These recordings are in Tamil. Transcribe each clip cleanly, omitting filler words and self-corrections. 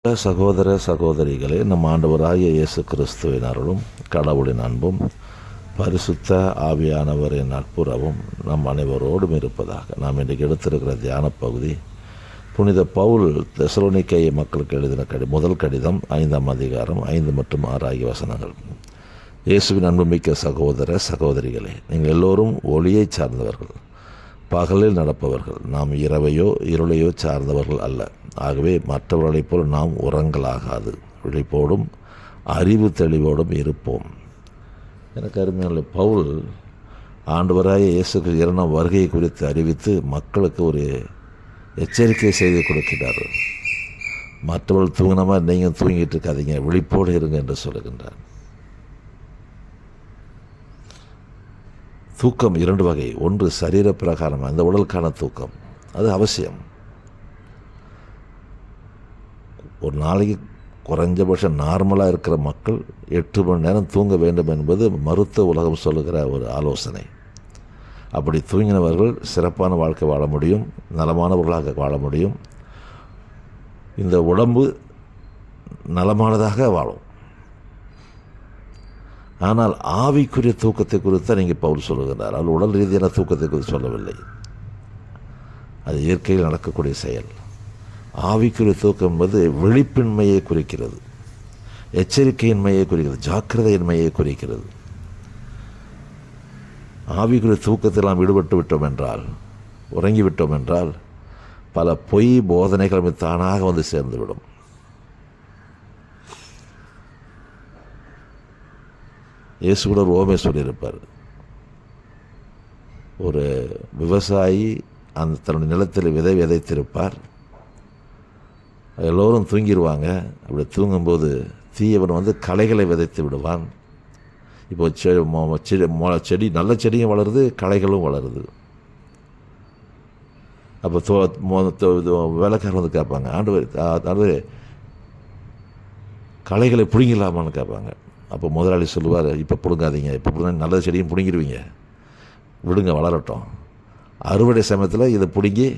சகோதர சகோதரிகளே, நம் ஆண்டவராகிய இயேசு கிறிஸ்துவின் அருளும் கடவுளின் அன்பும் பரிசுத்த ஆவியானவரின் நட்புறவும் நம் அனைவரோடும் இருப்பதாக. நாம் இன்றைக்கு எடுத்திருக்கிற தியான பகுதி புனித பவுல் தெசலோனிக்கே மக்களுக்கு எழுதின முதல் கடிதம் 5ஆம் அதிகாரம் 5 மற்றும் 6 ஆகிய வசனங்கள். இயேசுவின் அன்புமிக்க சகோதர சகோதரிகளே, நீங்கள் எல்லோரும் ஒளியை சார்ந்தவர்கள், பகலில் நடப்பவர்கள். நாம் இரவையோ இருளையோ சார்ந்தவர்கள் அல்ல. ஆகவே மற்றவர்களைப் போல் நாம் உறங்கலாகாது, விழிப்போடும் அறிவு தெளிவோடும் இருப்போம். எனக்கு அருமையான பவுல் ஆண்டவராய இயேசுக்கு 2ஆம் வருகை குறித்து அறிவித்து மக்களுக்கு ஒரு எச்சரிக்கை செய்து கொடுக்கிறார். மற்றவர்கள் தூங்கினமா நீங்கள் தூங்கிட்டு இருக்காதீங்க, விழிப்போடு இருங்க என்று சொல்லுகின்றார். தூக்கம் 2 வகை. ஒன்று சரீர பிரகாரம், அந்த உடலுக்கான தூக்கம், அது அவசியம். ஒரு நாளைக்கு குறைஞ்சபட்சம் நார்மலாக இருக்கிற மக்கள் 8 மணி நேரம் தூங்க வேண்டும் என்பது மருத்துவ உலகம் சொல்லுகிற ஒரு ஆலோசனை. அப்படி தூங்கினவர்கள் சிறப்பான வாழ்க்கை வாழ முடியும், நலமானவர்களாக வாழ முடியும், இந்த உடம்பு நலமானதாக வாழும். ஆனால் ஆவிக்குரிய தூக்கத்தை குறித்து நீங்கள் பவுல் சொல்லுகிறார். அது உடல் ரீதியான தூக்கத்தை குறித்து சொல்லவில்லை. அது இயற்கையில் நடக்கக்கூடிய செயல். ஆவிக்குரிய தூக்கம் என்பது விழிப்பின்மையை குறிக்கிறது, எச்சரிக்கையின்மையை குறிக்கிறது, ஜாக்கிரதையின்மையை குறிக்கிறது. ஆவிக்குரிய தூக்கத்தில் நாம் ஈடுபட்டு விட்டோம் என்றால், உறங்கிவிட்டோம் என்றால், பல பொய் போதனைகள் தானாக வந்து சேர்ந்துவிடும். இயேசு கூட ஓமை சொல்லியிருப்பார். ஒரு விவசாயி அந்த தன்னுடைய நிலத்தில் விதை விதைத்திருப்பார். எல்லோரும் தூங்கிடுவாங்க. அப்படி தூங்கும்போது தீயவன் வந்து களைகளை விதைத்து விடுவான். இப்போ செடி நல்ல செடியும் வளருது, களைகளும் வளருது. அப்போ வேலைக்காரர் வந்து கேட்பாங்க, ஆண்டவர் களைகளை பிடுங்கிடலாமான்னு கேட்பாங்க. அப்போ முதலாளி சொல்லுவார், இப்போ பிடுங்காதீங்க, இப்போ பிடுங்க நல்ல செடியும் பிடுங்கிடுவீங்க, விடுங்க வளரட்டும், அறுவடை சமயத்தில் இதை பிடுங்கி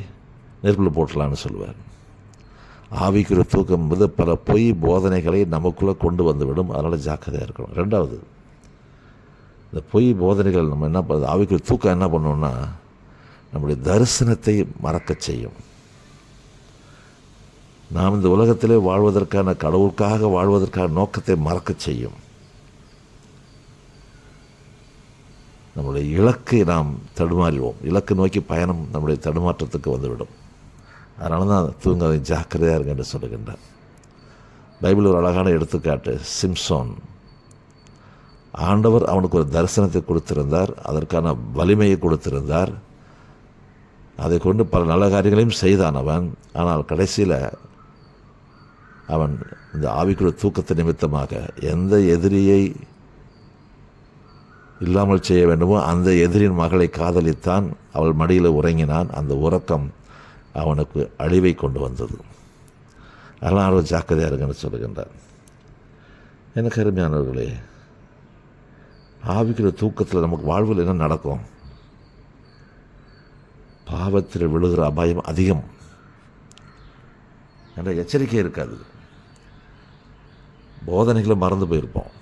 நெருப்பில் போட்டலான்னு சொல்லுவார். ஆவிக்குரிய தூக்கம் என்பது பல பொய் போதனைகளை நமக்குள்ளே கொண்டு வந்துவிடும். அதனால் ஜாக்கிரதையாக இருக்கணும். 2வது, இந்த பொய் போதனைகள் நம்ம என்ன பண்ணுறது, ஆவிக்குரிய தூக்கம் என்ன பண்ணோம்னா நம்முடைய தரிசனத்தை மறக்க செய்யும். நாம் இந்த உலகத்திலே வாழ்வதற்கான, கடவுளுக்காக வாழ்வதற்கான நோக்கத்தை மறக்க செய்யும். நம்முடைய இலக்கை நாம் தடுமாறிடுவோம். இலக்கு நோக்கி பயணம் நம்முடைய தடுமாற்றத்துக்கு வந்துவிடும். அதனால தான் தூங்காத, ஜாக்கிரதையாக இருங்க என்று சொல்லுகின்றார். பைபிள் ஒரு அழகான எடுத்துக்காட்டு. சிம்சோன், ஆண்டவர் அவனுக்கு ஒரு தரிசனத்தை கொடுத்திருந்தார், அதற்கான வலிமையை கொடுத்திருந்தார், அதை கொண்டு பல நல்ல காரியங்களையும் செய்தான் அவன். ஆனால் கடைசியில் அவன் இந்த ஆவிக்குரிய தூக்கத்தை நிமித்தமாக எந்த எதிரியை இல்லாமல் செய்ய வேண்டுமோ அந்த எதிரின் மகளை காதலித்தான், அவள் மடியில் உறங்கினான். அந்த உறக்கம் அவனுக்கு அழிவை கொண்டு வந்தது. அதனால் அவர் ஜாக்கிரதையாக இருங்கன்னு சொல்லுகின்றார். எனக்கு அருமையானவர்களே, ஆவிக்குரிய தூக்கத்தில் நமக்கு வாழ்வில் என்ன நடக்கும்? பாவத்தில் விழுகிற அபாயம் அதிகம் என்ற எச்சரிக்கை இருக்காது. போதனைகளை மறந்து போயிருப்போம்.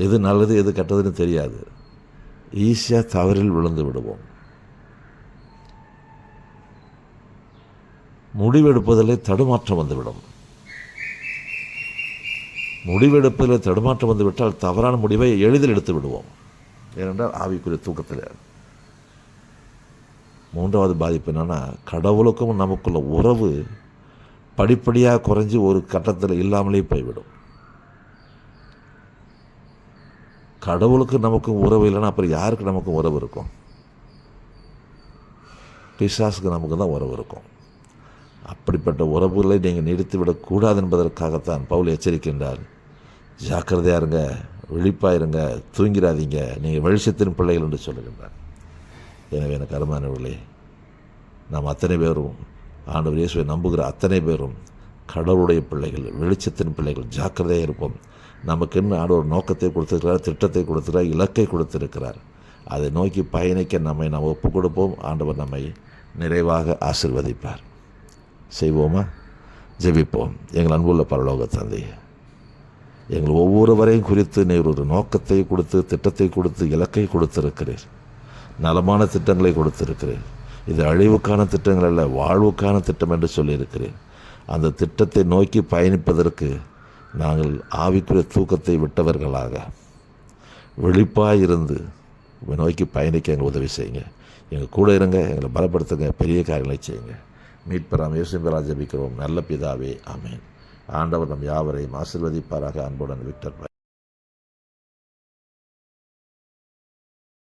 எது நல்லது எது கெட்டதுன்னு தெரியாது. ஈஸியாக தவறில் விழுந்து விடுவோம். முடிவெடுப்பதிலே தடுமாற்றம் வந்துவிடும். முடிவெடுப்பதில் தடுமாற்றம் வந்துவிட்டால் தவறான முடிவை எளிதில் எடுத்து விடுவோம். ஏனென்றால் ஆவிக்குரிய தூக்கத்தில். 3வது பாதிப்பு என்னென்னா, கடவுளுக்கும் நமக்குள்ள உறவு படிப்படியாக குறைஞ்சி ஒரு கட்டத்தில் இல்லாமலே போய்விடும். கடவுளுக்கு நமக்கும் உறவு இல்லைன்னா அப்புறம் யாருக்கு நமக்கும் உறவு இருக்கும்? பிசாசுக்கு நமக்கு தான் உறவு இருக்கும். அப்படிப்பட்ட உறவுகளை நீங்கள் நீடித்து விடக்கூடாது என்பதற்காகத்தான் பவுல் எச்சரிக்கின்றார். ஜாக்கிரதையாக இருங்க, விழிப்பாக இருங்க, தூங்கிடாதீங்க, நீங்கள் வெளிச்சத்தின் பிள்ளைகள் என்று சொல்லுகின்றார். எனவே எனக்கு அருமையானவர்களே, நாம் அத்தனை பேரும், ஆண்டவர் இயேசுவை நம்புகிற அத்தனை பேரும் கடவுளுடைய பிள்ளைகள், வெளிச்சத்தின் பிள்ளைகள். ஜாக்கிரதையாக இருப்போம். நமக்கு என்ன ஆண்டவர் நோக்கத்தை கொடுத்திருக்கிறார், திட்டத்தை கொடுத்திருக்கிறார், இலக்கை கொடுத்திருக்கிறார். அதை நோக்கி பயணிக்க நம்மை நாம் ஒப்புக் கொடுப்போம். ஆண்டவர் நம்மை நிறைவாக ஆசீர்வதிப்பார். செய்வோமா? ஜெபிப்போம். எங்கள் அன்புள்ள பரலோக தந்தையே, எங்கள் ஒவ்வொருவரையும் குறித்து நீர் ஒரு நோக்கத்தை கொடுத்து, திட்டத்தை கொடுத்து, இலக்கை கொடுத்திருக்கிறீர். நலமான திட்டங்களை கொடுத்திருக்கிறீர். இது அழிவுக்கான திட்டங்கள் அல்ல, வாழ்வுக்கான திட்டம் என்று சொல்லியிருக்கிறேன். அந்த திட்டத்தை நோக்கி பயணிப்பதற்கு நாங்கள் ஆவிக்குரிய தூக்கத்தை விட்டவர்களாக விழிப்பாக இருந்து நோக்கி பயணிக்க எங்கள் உதவி செய்யுங்க. எங்கள் கூட இருங்க, எங்களை பலப்படுத்துங்க, பெரிய காரியங்களை செய்யுங்க. மீட்பெறாம் இயேசுவின் ஜெபிக்கிறோம் நல்ல பிதாவே, ஆமென். ஆண்டவர் நம் யாவரையும் ஆசீர்வதிப்பாராக. அன்புடன் விக்டர்.